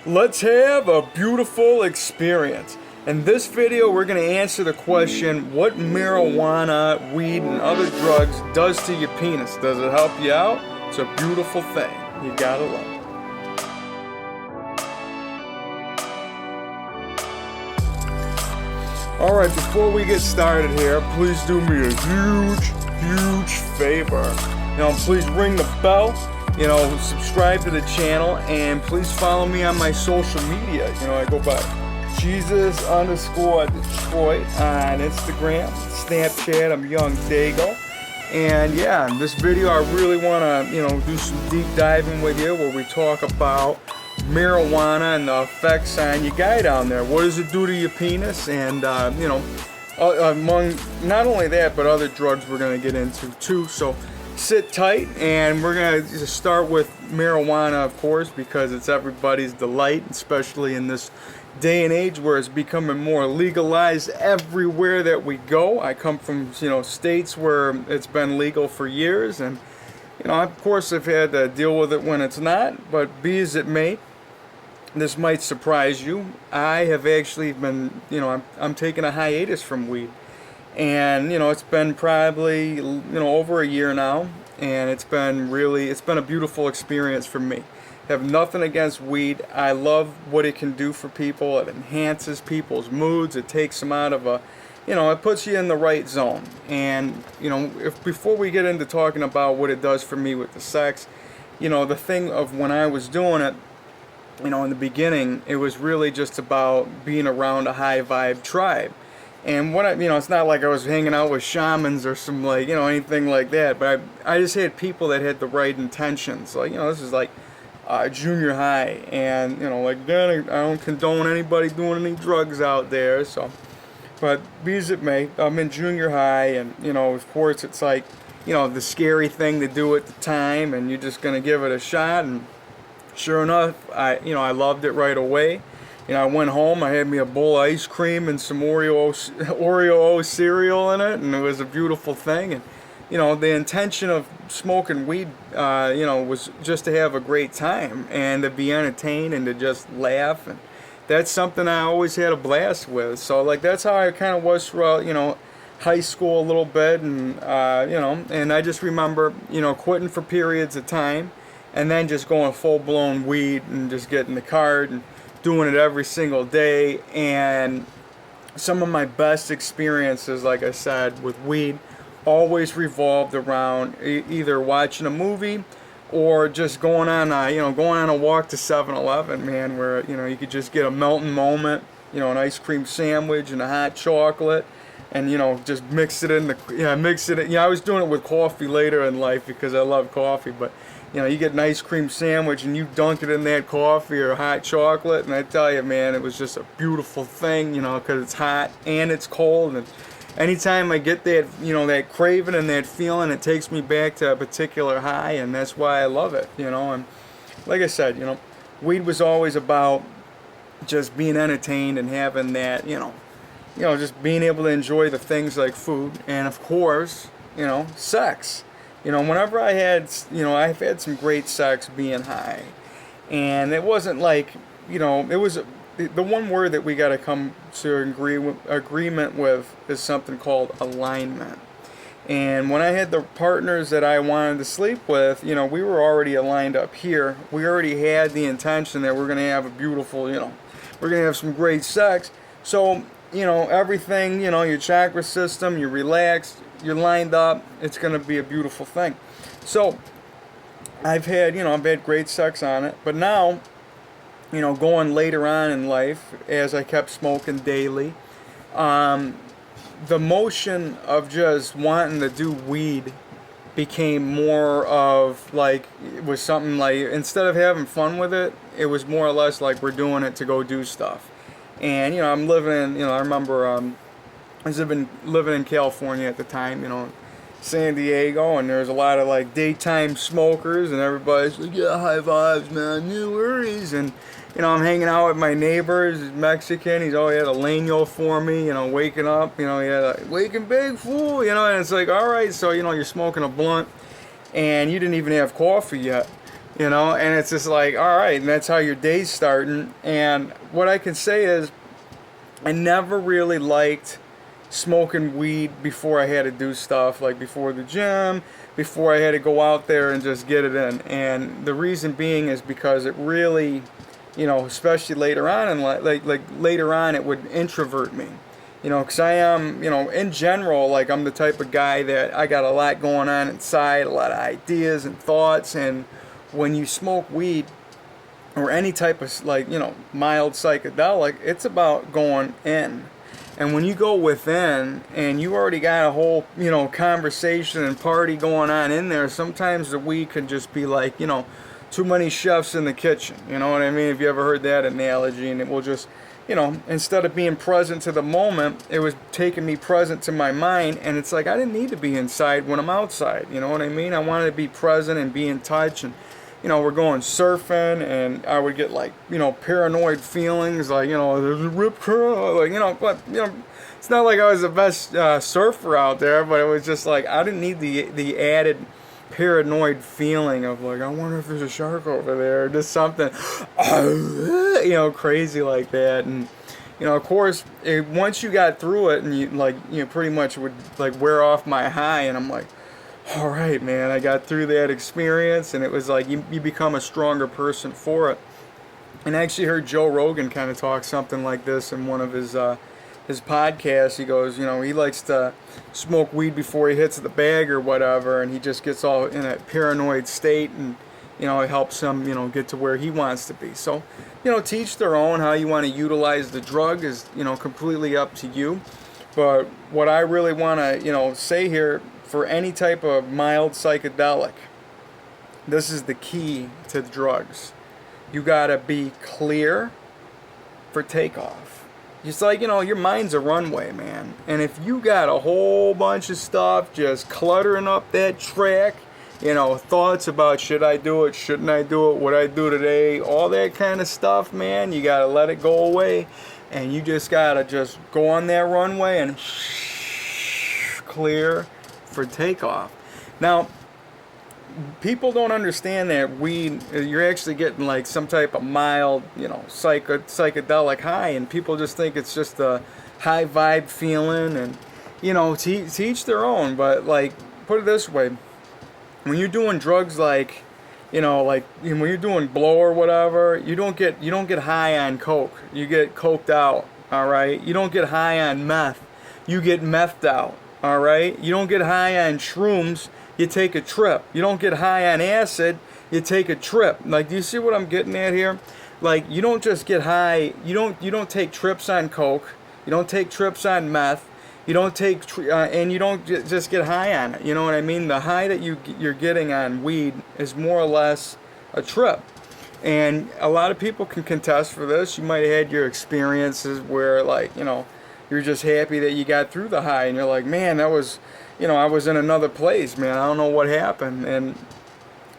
Let's have a beautiful experience. In this video, we're going to answer the question, what marijuana, weed, and other drugs does to your penis. Does it help you out? It's a beautiful thing. You gotta love it. Alright, before we get started here, please do me a huge favor. Please ring the bell, subscribe to the channel, and please follow me on my social media. I go by Jesus_Detroit on Instagram, Snapchat, I'm Young Dago. And yeah, in this video I really want to, do some deep diving with you where we talk about marijuana and the effects on your guy down there. What does it do to your penis? And, among not only that, but other drugs we're going to get into too. So sit tight, and we're going to start with marijuana, of course, because it's everybody's delight, especially in this day and age where it's becoming more legalized everywhere that we go. I come from, states where it's been legal for years, and, of course I've had to deal with it when it's not, but be as it may, this might surprise you. I have actually been, I'm taking a hiatus from weed. And, it's been probably, over a year now. And it's been a beautiful experience for me. I have nothing against weed. I love what it can do for people. It enhances people's moods. It takes them out of it puts you in the right zone. And, before we get into talking about what it does for me with the sex, the thing of when I was doing it, in the beginning, it was really just about being around a high vibe tribe. And it's not like I was hanging out with shamans or some anything like that, but I just had people that had the right intentions. This is like junior high, and I don't condone anybody doing any drugs out there. So, but be as it may, I'm in junior high, and of course it's like the scary thing to do at the time, and you're just gonna give it a shot. And sure enough, I loved it right away. I went home, I had me a bowl of ice cream and some Oreo cereal in it, and it was a beautiful thing. And, the intention of smoking weed, was just to have a great time and to be entertained and to just laugh. And that's something I always had a blast with. So, that's how I kind of was throughout, high school a little bit. And, and I just remember, quitting for periods of time and then just going full-blown weed and just getting the card and doing it every single day. And some of my best experiences, like I said, with weed always revolved around either watching a movie or just going on a walk to 7-Eleven, man, where you could just get a melting moment, an ice cream sandwich and a hot chocolate, and just mix it in I was doing it with coffee later in life because I love coffee, but you get an ice cream sandwich and you dunk it in that coffee or hot chocolate, and I tell you, man, it was just a beautiful thing, because it's hot and it's cold. And anytime I get that, that craving and that feeling, it takes me back to a particular high, and that's why I love it, And like I said, weed was always about just being entertained and having that, just being able to enjoy the things like food and, of course, sex. Whenever I've had some great sex being high. And it wasn't like, it was, the one word that we got to come to agreement with is something called alignment. And when I had the partners that I wanted to sleep with, we were already aligned up here. We already had the intention that we're going to have a beautiful, we're going to have some great sex. So, everything, your chakra system, you're relaxed, you're lined up, it's going to be a beautiful thing. So, I've had great sex on it, but now, going later on in life, as I kept smoking daily, the motion of just wanting to do weed became more of it was something like, instead of having fun with it, it was more or less like we're doing it to go do stuff. And, I'm living in, I remember, I was living in California at the time, San Diego, and there's a lot of daytime smokers, and everybody's like, yeah, high vibes, man, no worries. And, I'm hanging out with my neighbors. He's Mexican, he's always had a leño for me, waking up, he had a waking big fool, and it's like, all right, so, you're smoking a blunt, and you didn't even have coffee yet. you know, and it's just like, all right, and that's how your day's starting. And what I can say is, I never really liked smoking weed before I had to do stuff, like before the gym, before I had to go out there and just get it in. And the reason being is because it really, you know, especially later on in like later on, it would introvert me. You know, because I am, you know, in general, like I'm the type of guy that I got a lot going on inside, a lot of ideas and thoughts. And when you smoke weed or any type of, like, you know, mild psychedelic, it's about going in. And when you go within and you already got a whole, you know, conversation and party going on in there, sometimes the weed can just be like, you know, too many chefs in the kitchen. You know what I mean? If you ever heard that analogy, and it will just, you know, instead of being present to the moment, it was taking me present to my mind. And it's like, I didn't need to be inside when I'm outside. You know what I mean? I wanted to be present and be in touch. And, you know, we're going surfing, and I would get, like, you know, paranoid feelings, like, you know, there's a rip curl, like, you know, but, you know, it's not like I was the best surfer out there, but it was just like, I didn't need the added paranoid feeling of, like, I wonder if there's a shark over there, or just something, you know, crazy like that. And, you know, of course, once you got through it, and you, like, you know, pretty much would, like, wear off my high, and I'm like, all right, man, I got through that experience. And it was like, you become a stronger person for it. And I actually heard Joe Rogan kind of talk something like this in one of his podcasts. He goes, you know, he likes to smoke weed before he hits the bag or whatever, and he just gets all in a paranoid state, and, you know, it helps him, you know, get to where he wants to be. So, you know, to each their own. How you want to utilize the drug is, you know, completely up to you. But what I really want to, you know, say here, for any type of mild psychedelic, this is the key to drugs. You gotta be clear for takeoff. It's like, you know, your mind's a runway, man. And if you got a whole bunch of stuff just cluttering up that track, you know, thoughts about should I do it, shouldn't I do it, what I do today, all that kind of stuff, man, you gotta let it go away. And you just gotta just go on that runway and clear for takeoff. Now, people don't understand that weed, you're actually getting like some type of mild, you know, psychedelic high, and people just think it's just a high vibe feeling. And, you know, to each their own. But, like, put it this way, when you're doing drugs, like, you know, like, when you're doing blow or whatever, you don't get high on coke. You get coked out. All right, you don't get high on meth. You get methed out. All right, you don't get high on shrooms, you take a trip. You don't get high on acid, you take a trip. Like, do you see what I'm getting at here? Like, you don't just get high, you don't take trips on coke, you don't take trips on meth, you don't take and you don't just get high on it. You know what I mean? The high that you're getting on weed is more or less a trip. And a lot of people can contest for this. You might have had your experiences where, like, you know, you're just happy that you got through the high, and you're like, man, that was, you know, I was in another place, man. I don't know what happened. And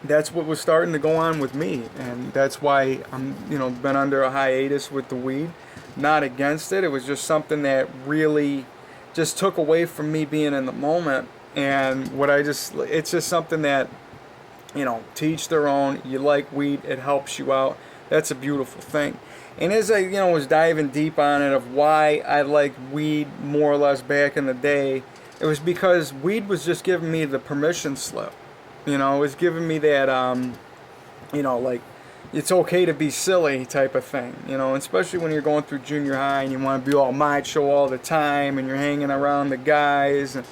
that's what was starting to go on with me. And that's why I'm, you know, been under a hiatus with the weed. Not against it. It was just something that really just took away from me being in the moment. And it's just something that, you know, to each their own. You like weed, it helps you out. That's a beautiful thing. And as I, you know, was diving deep on it of why I liked weed more or less back in the day, it was because weed was just giving me the permission slip. You know, it was giving me that, you know, like, it's okay to be silly type of thing. You know, especially when you're going through junior high and you want to be all macho all the time and you're hanging around the guys. And,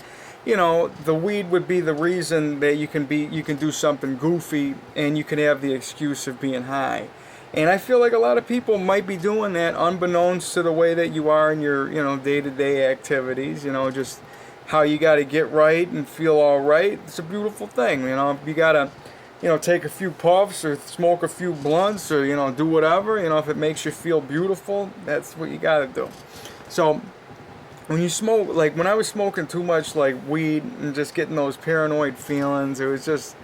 you know, the weed would be the reason that you can do something goofy and you can have the excuse of being high. And I feel like a lot of people might be doing that unbeknownst to the way that you are in your, you know, day-to-day activities, you know, just how you got to get right and feel all right. It's a beautiful thing, you know. You got to, you know, take a few puffs or smoke a few blunts or, you know, do whatever, you know, if it makes you feel beautiful, that's what you got to do. So when you smoke, like when I was smoking too much like weed and just getting those paranoid feelings, it was just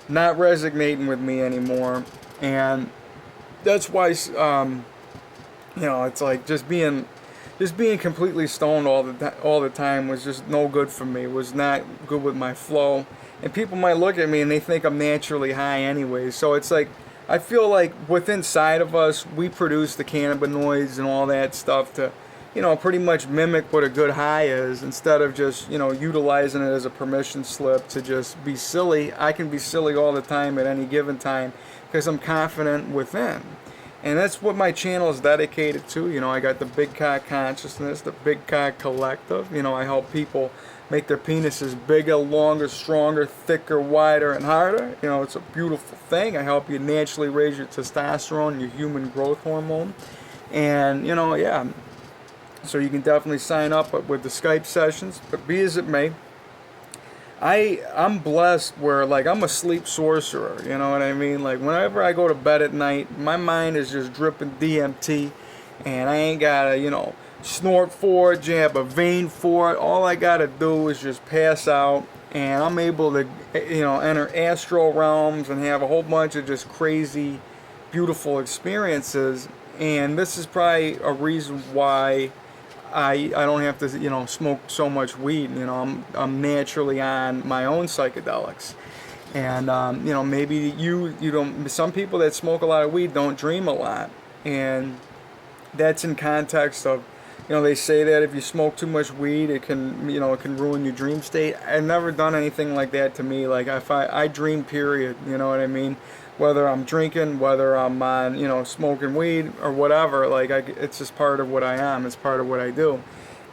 not resonating with me anymore. And that's why, you know, it's like just being completely stoned all the time was just no good for me. It was not good with my flow. And people might look at me and they think I'm naturally high anyway. So it's like, I feel like within inside of us, we produce the cannabinoids and all that stuff to, you know, pretty much mimic what a good high is, instead of just, you know, utilizing it as a permission slip to just be silly. I can be silly all the time at any given time because I'm confident within. And that's what my channel is dedicated to. You know, I got the Big Cock Consciousness, the Big Cock Collective. You know, I help people make their penises bigger, longer, stronger, thicker, wider, and harder. You know, it's a beautiful thing. I help you naturally raise your testosterone, your human growth hormone. And, you know, yeah. So you can definitely sign up with the Skype sessions. But be as it may, I'm blessed where, like, I'm a sleep sorcerer, you know what I mean? Like, whenever I go to bed at night, my mind is just dripping DMT, and I ain't gotta, you know, snort for it, jab a vein for it. All I gotta do is just pass out, and I'm able to, you know, enter astral realms and have a whole bunch of just crazy, beautiful experiences. And this is probably a reason why I don't have to, you know, smoke so much weed. You know, I'm naturally on my own psychedelics. And you know, maybe you don't, some people that smoke a lot of weed don't dream a lot. And that's in context of, you know, they say that if you smoke too much weed, it can, you know, it can ruin your dream state. I've never done anything like that to me. Like, if I dream, period, you know what I mean? Whether I'm drinking, whether I'm on, you know, smoking weed or whatever, like, it's just part of what I am. It's part of what I do.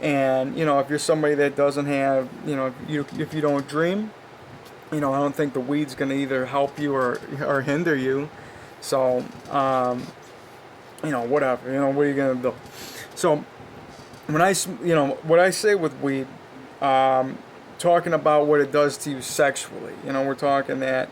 And, you know, if you're somebody that doesn't have, you know, if you don't dream, you know, I don't think the weed's going to either help you or hinder you. So, you know, whatever, you know, what are you going to do? So, when you know, what I say with weed, talking about what it does to you sexually, you know, we're talking that,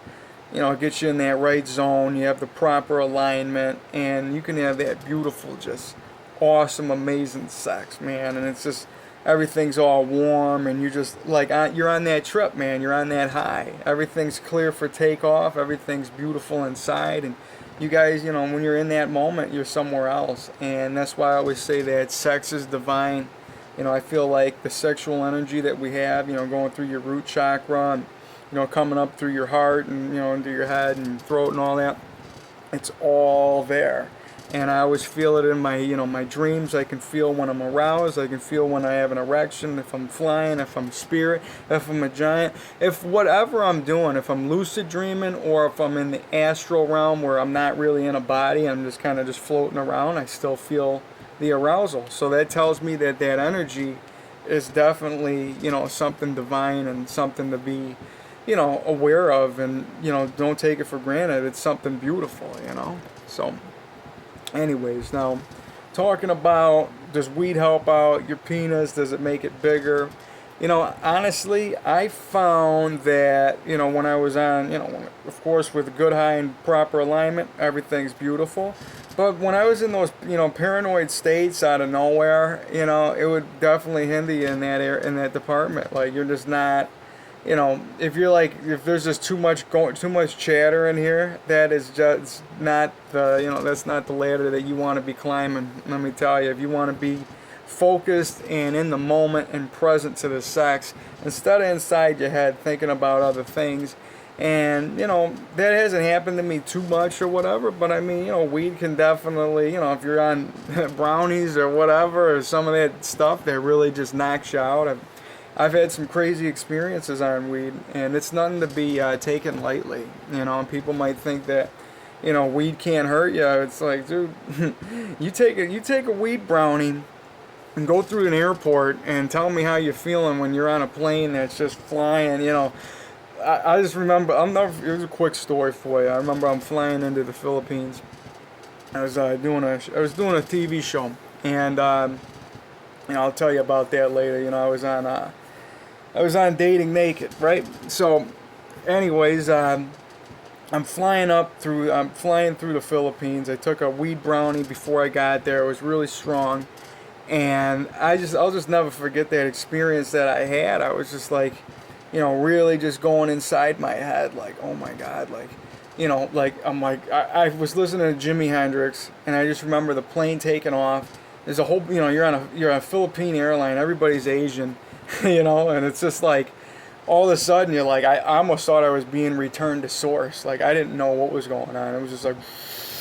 you know, it gets you in that right zone, you have the proper alignment, and you can have that beautiful, just awesome, amazing sex, man. And it's just, everything's all warm, and you're just, like, you're on that trip, man. You're on that high. Everything's clear for takeoff. Everything's beautiful inside. And you guys, you know, when you're in that moment, you're somewhere else. And that's why I always say that sex is divine. You know, I feel like the sexual energy that we have, you know, going through your root chakra, and, you know, coming up through your heart and, you know, into your head and throat and all that, it's all there. And I always feel it in my, you know, my dreams. I can feel when I'm aroused. I can feel when I have an erection, if I'm flying, if I'm spirit, if I'm a giant, if whatever I'm doing, if I'm lucid dreaming, or if I'm in the astral realm where I'm not really in a body, I'm just kind of just floating around, I still feel the arousal. So that tells me that that energy is definitely, you know, something divine and something to be, you know, aware of, and, you know, don't take it for granted. It's something beautiful, you know. So anyways, now talking about, does weed help out your penis? Does it make it bigger? You know, honestly, I found that, you know, when I was on, you know, of course with good high and proper alignment, everything's beautiful. But when I was in those, you know, paranoid states out of nowhere, you know, it would definitely hinder you in that department. Like, you're just not, you know, if you're like, if there's just too much chatter in here, that is just not the, you know, that's not the ladder that you want to be climbing. Let me tell you, if you want to be focused and in the moment and present to the sex, instead of inside your head thinking about other things. And, you know, that hasn't happened to me too much or whatever, but I mean, you know, weed can definitely, you know, if you're on brownies or whatever, or some of that stuff that really just knocks you out. I've had some crazy experiences on weed, and it's nothing to be taken lightly. You know, people might think that, you know, weed can't hurt you. It's like, dude, you take a weed brownie and go through an airport and tell me how you're feeling when you're on a plane that's just flying. You know, I just remember, it was a quick story for you. I remember I'm flying into the Philippines. I was doing a TV show, and you know, I'll tell you about that later. You know, I was on Dating Naked, right? So, anyways, I'm flying through the Philippines. I took a weed brownie before I got there. It was really strong, and I'll just never forget that experience that I had. I was just like, you know, really just going inside my head, like, oh my God, like, you know, like, I'm like, I was listening to Jimi Hendrix, and I just remember the plane taking off. There's a whole, you know, you're on a Philippine airline, everybody's Asian, you know, and it's just like, all of a sudden you're like, I almost thought I was being returned to source. Like I didn't know what was going on. It was just like,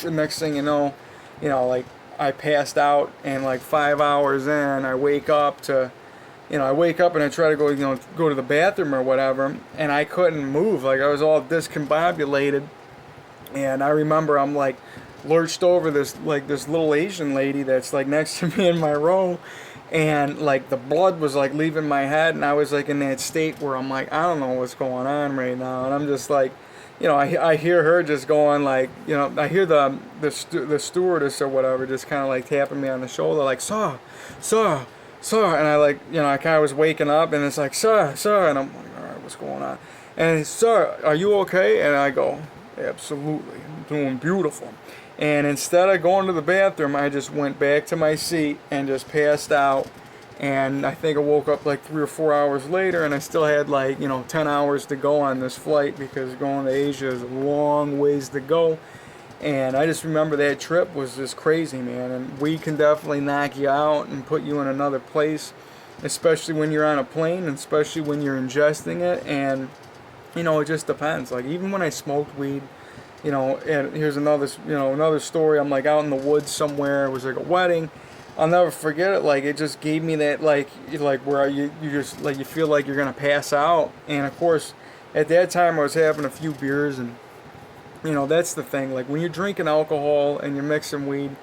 the next thing you know, like I passed out, and like 5 hours in, I wake up to, I wake up and I try to go, go to the bathroom or whatever, and I couldn't move. Like I was all discombobulated, and I remember I'm like lurched over this little Asian lady that's like next to me in my row, and like the blood was like leaving my head, and I was like in that state where I'm like, I don't know what's going on right now, and I'm just like, I hear her just going like, I hear the stewardess or whatever just kind of like tapping me on the shoulder like, sir, sir, sir, and I like, I kind of was waking up, and it's like, sir, sir, and I'm like, all right, what's going on? And sir, are you okay? And I go, absolutely, I'm doing beautiful. And instead of going to the bathroom, I just went back to my seat and just passed out. And I think I woke up like 3 or 4 hours later, and I still had like, 10 hours to go on this flight, because going to Asia is a long ways to go. And I just remember that trip was just crazy, man. And weed can definitely knock you out and put you in another place, especially when you're on a plane, and especially when you're ingesting it. And, it just depends. Like even when I smoked weed, and here's another story. I'm like out in the woods somewhere. It was like a wedding. I'll never forget it. Like it just gave me that like where you just like you feel like you're gonna pass out. And of course, at that time I was having a few beers, and that's the thing. Like when you're drinking alcohol and you're mixing weed,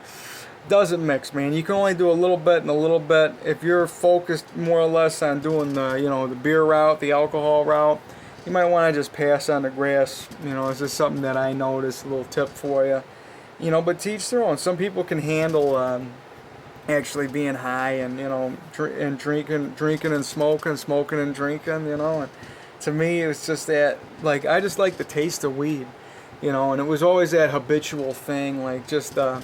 doesn't mix, man. You can only do a little bit and a little bit. If you're focused more or less on doing the the beer route, the alcohol route, you might want to just pass on the grass. It's just something that I noticed, a little tip for you. But to each their own. Some people can handle actually being high and, and drinking and smoking and drinking, And to me, it was just that, like, I just like the taste of weed, and it was always that habitual thing, like just, the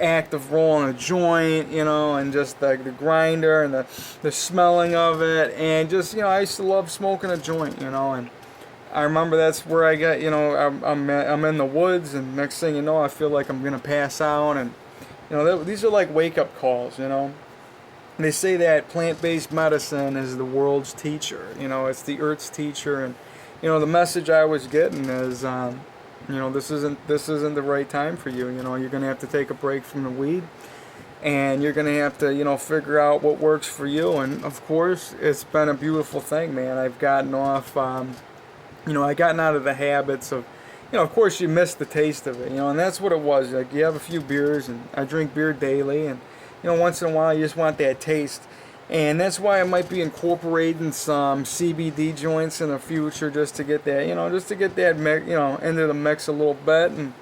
act of rolling a joint, and just the grinder and the smelling of it, and just, I used to love smoking a joint, and I remember that's where I got, I'm in the woods, and next thing you know, I feel like I'm gonna pass out, and these are like wake-up calls, They say that plant-based medicine is the world's teacher, it's the earth's teacher, and the message I was getting is, this isn't the right time for you. You're gonna have to take a break from the weed, and you're gonna have to, figure out what works for you. And of course, it's been a beautiful thing, man. I've gotten off, I gotten out of the habits of, of course you miss the taste of it, and that's what it was. Like you have a few beers, and I drink beer daily, and once in a while you just want that taste, and that's why I might be incorporating some CBD joints in the future, just to get that, into the mix a little bit, and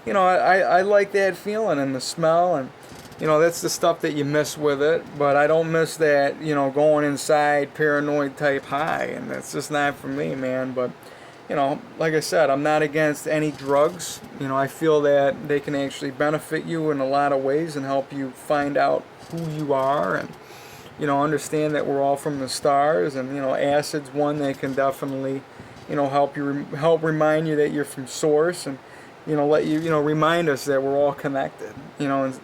I like that feeling and the smell, and that's the stuff that you miss with it, but I don't miss that, going inside paranoid type high, and that's just not for me, man. But like I said, I'm not against any drugs. I feel that they can actually benefit you in a lot of ways and help you find out who you are, and, understand that we're all from the stars, and, acid's one that can definitely, help remind you that you're from source, and, let you, remind us that we're all connected, and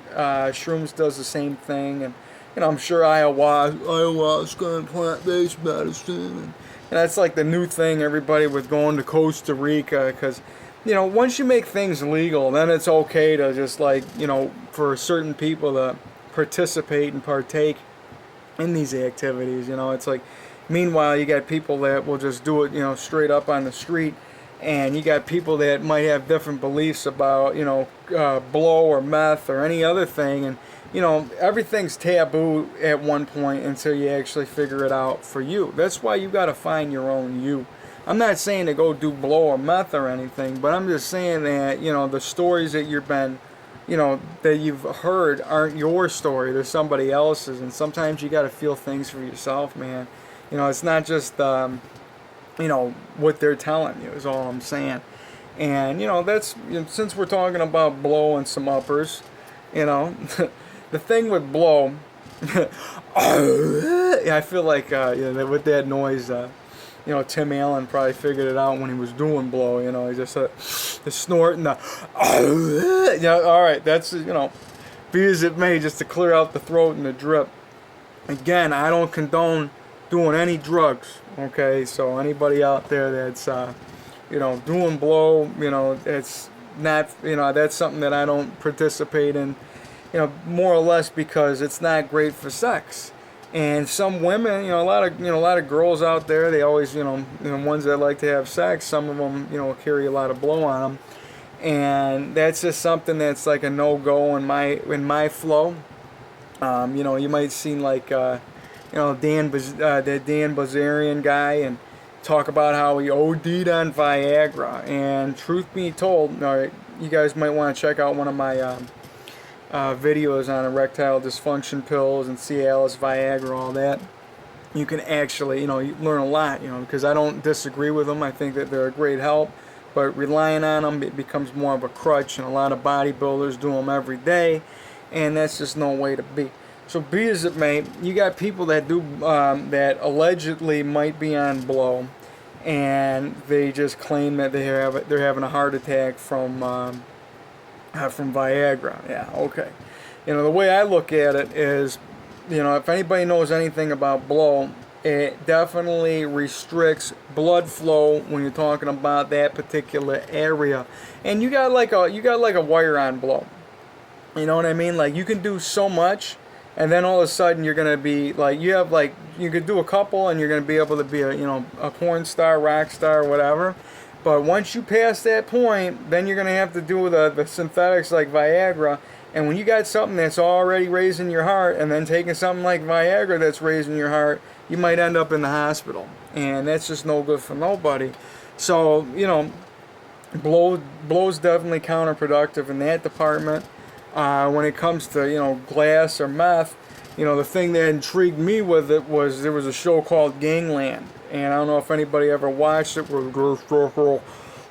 shrooms does the same thing, and, I'm sure ayahuasca and plant-based medicine, and that's like the new thing, everybody, with going to Costa Rica, because, once you make things legal, then it's okay to just like, for certain people to participate and partake in these activities. It's like, meanwhile, you got people that will just do it, straight up on the street, and you got people that might have different beliefs about, blow or meth or any other thing, and everything's taboo at one point until you actually figure it out for you. That's why you got to find your own you. I'm not saying to go do blow or meth or anything, but I'm just saying that, the stories that that you've heard aren't your story. They're somebody else's, and sometimes you got to feel things for yourself, man. It's not just, what they're telling you is all I'm saying. And, that's, since we're talking about blow and some uppers, the thing with blow, I feel like with that noise, Tim Allen probably figured it out when he was doing blow. He just the snort and the all right, that's be as it may, just to clear out the throat and the drip. Again, I don't condone doing any drugs. Okay, so anybody out there that's doing blow, it's not, that's something that I don't participate in, more or less because it's not great for sex. And some women, a lot of girls out there, they always, ones that like to have sex, some of them, carry a lot of blow on them. And that's just something that's like a no-go in my flow. You might see like, that Dan Bazarian guy and talk about how he OD'd on Viagra. And truth be told, you guys might want to check out one of my videos on erectile dysfunction pills and Cialis, Viagra, all that. You can actually, you learn a lot, because I don't disagree with them. I think that they're a great help, but relying on them, it becomes more of a crutch, and a lot of bodybuilders do them every day, and that's just no way to be. So be as it may, you got people that do that allegedly might be on blow, and they just claim that they're having a heart attack from Viagra. Yeah, okay. The way I look at it is, if anybody knows anything about blow, it definitely restricts blood flow when you're talking about that particular area. And you got like a wire on blow. You know what I mean? Like, you can do so much, and then all of a sudden you're gonna be like, you could do a couple, and you're gonna be able to be a porn star, rock star, whatever. But once you pass that point, then you're gonna have to do the synthetics like Viagra. And when you got something that's already raising your heart, and then taking something like Viagra that's raising your heart, you might end up in the hospital, and that's just no good for nobody. So blow's definitely counterproductive in that department. When it comes to glass or meth, the thing that intrigued me with it was there was a show called Gangland, and I don't know if anybody ever watched it, where the girls talk all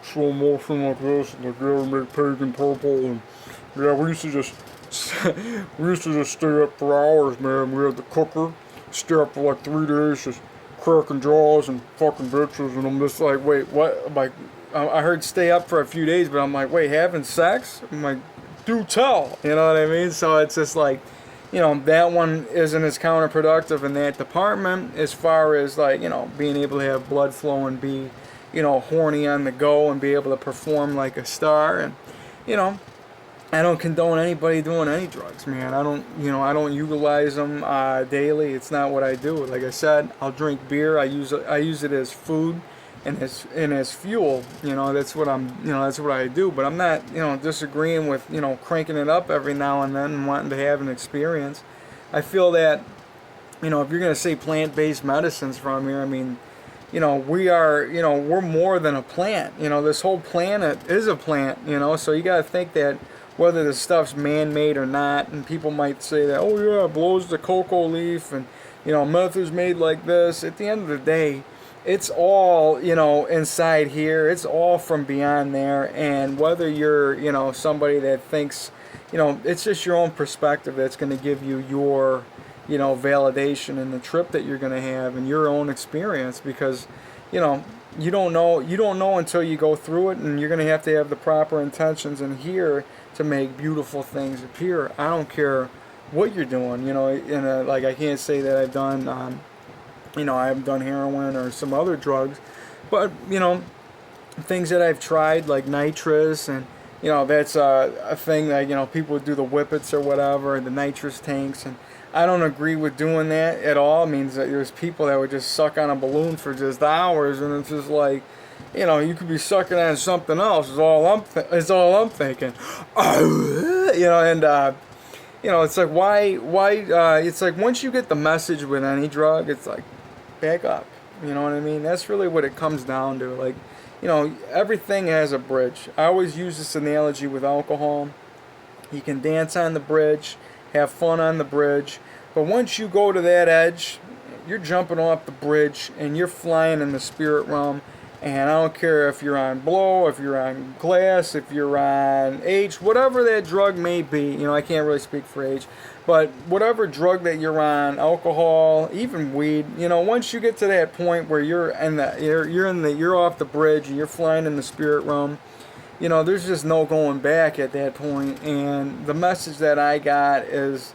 slow motion like this, and the girl make pink and purple, and yeah, we used to just stay up for hours, man. We had the cooker, stay up for like 3 days, just cracking jaws and fucking bitches, and I'm just like, wait, what? I'm like, I heard stay up for a few days, but I'm like, wait, having sex? I'm like, do tell, you know what I mean? So it's just like, that one isn't as counterproductive in that department as far as like, being able to have blood flow and be, horny on the go and be able to perform like a star. And, I don't condone anybody doing any drugs, man. I don't utilize them daily. It's not what I do. Like I said, I'll drink beer. I use it as food and as fuel. That's what that's what I do. But I'm not, disagreeing with, cranking it up every now and then and wanting to have an experience. I feel that, if you're gonna say plant-based medicines from here, I mean, we are, we're more than a plant. This whole planet is a plant. So you gotta think that whether the stuff's man-made or not, and people might say that, oh yeah, it blows the cocoa leaf, and meth is made like this. At the end of the day, it's all inside here. It's all from beyond there. And whether you're somebody that thinks it's just your own perspective that's going to give you your validation in the trip that you're going to have and your own experience, because you don't know until you go through it, and you're going to have the proper intentions in here to make beautiful things appear. I don't care what you're doing, and like, I can't say that I've done I haven't done heroin or some other drugs, but things that I've tried like nitrous, and that's a thing that people would do, the whippets or whatever, the nitrous tanks, and I don't agree with doing that at all. It means that there's people that would just suck on a balloon for just hours, and it's just like, you could be sucking on something else. Is all I'm thinking. It's like, why? It's like, once you get the message with any drug, it's like, back up. You know what I mean? That's really what it comes down to. Like, everything has a bridge. I always use this analogy with alcohol. You can dance on the bridge, have fun on the bridge, but once you go to that edge, you're jumping off the bridge and you're flying in the spirit realm. And I don't care if you're on blow, if you're on glass, if you're on H, whatever that drug may be. I can't really speak for H, but whatever drug that you're on, alcohol, even weed. Once you get to that point where you're off the bridge and you're flying in the spirit realm, there's just no going back at that point. And the message that I got is,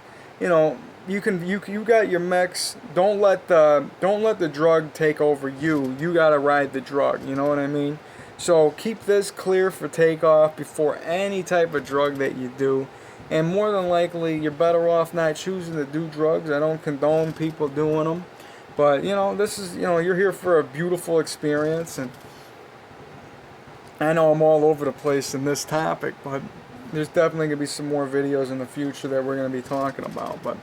you got your mix. Don't let the drug take over you. You gotta ride the drug. You know what I mean? So keep this clear for takeoff before any type of drug that you do. And more than likely, you're better off not choosing to do drugs. I don't condone people doing them. But, this is, you're here for a beautiful experience. And I know I'm all over the place in this topic, but there's definitely going to be some more videos in the future that we're going to be talking about. But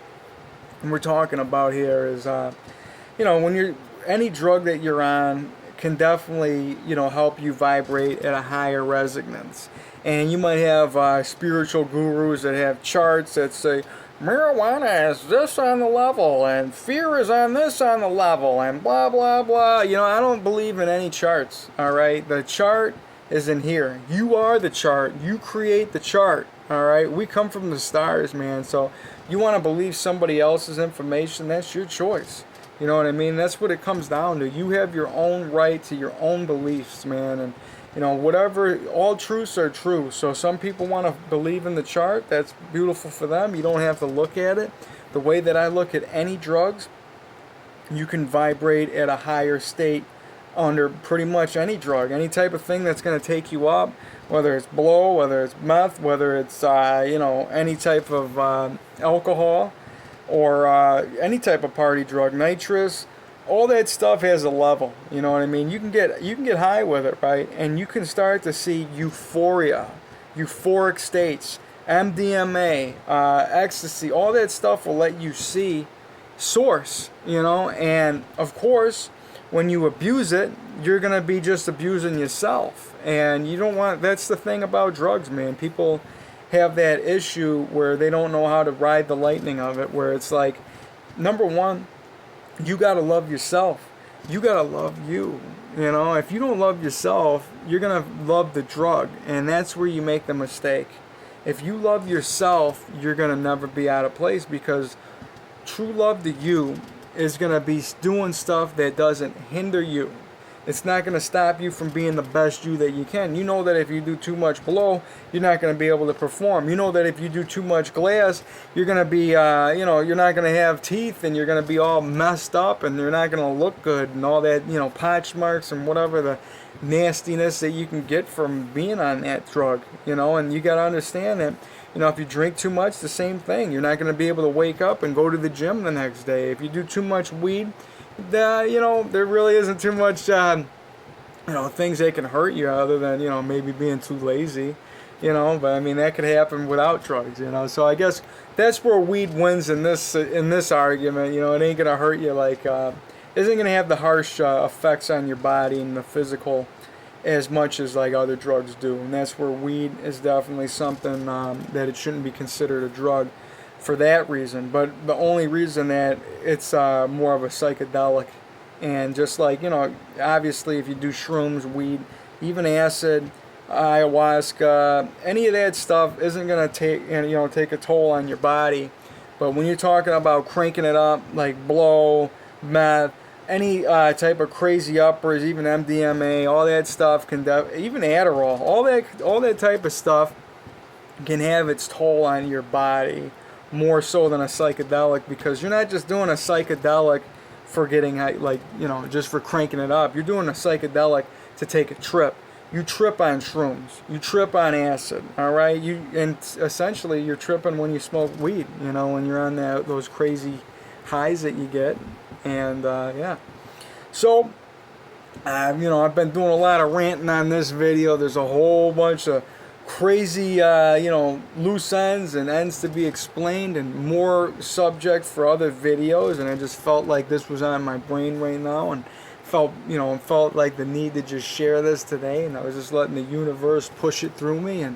what we're talking about here is, when any drug that you're on can definitely, help you vibrate at a higher resonance. And you might have spiritual gurus that have charts that say, marijuana is this on the level, and fear is on this on the level, and blah, blah, blah. I don't believe in any charts, all right? The chart is in here. You are the chart. You create the chart, all right? We come from the stars, man. So you want to believe somebody else's information, that's your choice. You know what I mean? That's what it comes down to. You have your own right to your own beliefs, man. And, whatever, all truths are true. So some people want to believe in the chart. That's beautiful for them. You don't have to look at it. The way that I look at any drugs, you can vibrate at a higher state under pretty much any drug. Any type of thing that's going to take you up, whether it's blow, whether it's meth, whether it's, any type of alcohol, or any type of party drug, nitrous, all that stuff has a level. You know what I mean? You can get high with it, right? And you can start to see euphoria, euphoric states, MDMA, ecstasy. All that stuff will let you see source. And of course, when you abuse it, you're gonna be just abusing yourself. And you don't want. That's the thing about drugs, man. People have that issue where they don't know how to ride the lightning of it, where it's like, number one, you got to love yourself. You got to love you. If you don't love yourself, you're going to love the drug, and that's where you make the mistake. If you love yourself, you're going to never be out of place, because true love to you is going to be doing stuff that doesn't hinder you. It's not going to stop you from being the best you that you can. You know that if you do too much blow, you're not going to be able to perform. You know that if you do too much glass, you're going to be, you're not going to have teeth, and you're going to be all messed up, and you're not going to look good, and all that, patch marks and whatever the nastiness that you can get from being on that drug, and you got to understand that, if you drink too much, the same thing. You're not going to be able to wake up and go to the gym the next day. If you do too much weed, there really isn't too much, things that can hurt you other than, maybe being too lazy, but I mean, that could happen without drugs, so I guess that's where weed wins in this argument. It ain't gonna hurt you like, isn't gonna have the harsh effects on your body and the physical as much as like other drugs do, and that's where weed is definitely something that it shouldn't be considered a drug for that reason. But the only reason that it's more of a psychedelic, and just like, obviously if you do shrooms, weed, even acid, ayahuasca, any of that stuff isn't going to take a toll on your body. But when you're talking about cranking it up, like blow, meth, any type of crazy uppers, even MDMA, all that stuff can, even Adderall, all that type of stuff can have its toll on your body, more so than a psychedelic, because you're not just doing a psychedelic for getting just for cranking it up. You're doing a psychedelic to take a trip. You trip on shrooms. You trip on acid. All right. And essentially you're tripping when you smoke weed. When you're on those crazy highs that you get. And yeah. So I've been doing a lot of ranting on this video. There's a whole bunch of crazy, loose ends and ends to be explained, and more subject for other videos. And I just felt like this was on my brain right now, and felt like the need to just share this today. And I was just letting the universe push it through me. And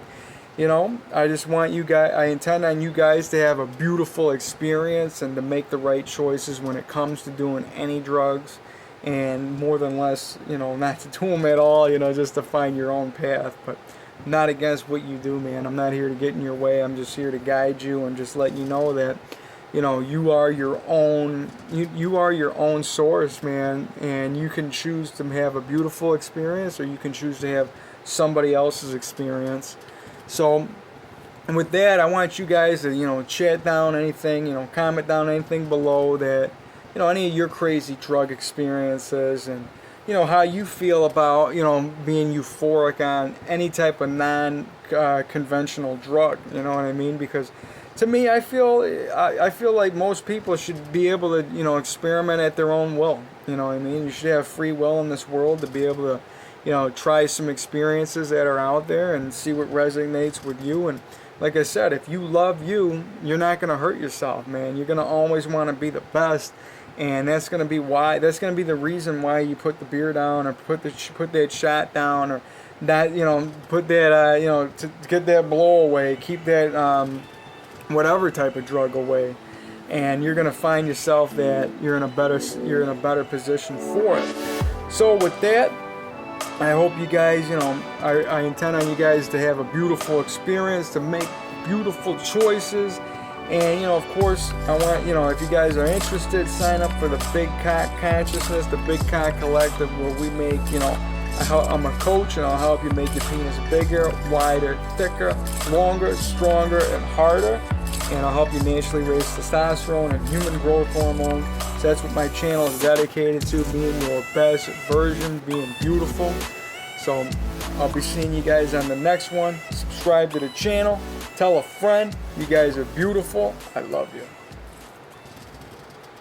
I just want you guys, I intend on you guys to have a beautiful experience and to make the right choices when it comes to doing any drugs, and more than less, not to do them at all, just to find your own path. But not against what you do, man. I'm not here to get in your way. I'm just here to guide you and just let you know that, you are your own, you are your own source, man. And you can choose to have a beautiful experience, or you can choose to have somebody else's experience. So And with that, I want you guys to, you know, chat down anything, you know, comment down anything below that, you know, any of your crazy drug experiences, and, you know, how you feel about, you know, being euphoric on any type of non-conventional drug, you know what I mean? Because to me, I feel like most people should be able to, you know, experiment at their own will, you know what I mean? You should have free will in this world to be able to, you know, try some experiences that are out there and see what resonates with you. And like I said, if you love you, you're not going to hurt yourself, man. You're going to always want to be the best, and that's going to be why. That's going to be the reason why you put the beer down, or put that shot down, or that, you know, put that you know, to get that blow away, keep that whatever type of drug away, and you're going to find yourself that you're in a better position for it. So with that, I hope you guys, you know, I intend on you guys to have a beautiful experience, to make beautiful choices. And, you know, of course, I want, you know, if you guys are interested, sign up for the Big Cock Consciousness, the Big Cock Collective, where we make, you know, I'm a coach, and I'll help you make your penis bigger, wider, thicker, longer, stronger, and harder. And I'll help you naturally raise testosterone and human growth hormone. So that's what my channel is dedicated to, being your best version, being beautiful. So I'll be seeing you guys on the next one. Subscribe to the channel. Tell a friend. You guys are beautiful. I love you.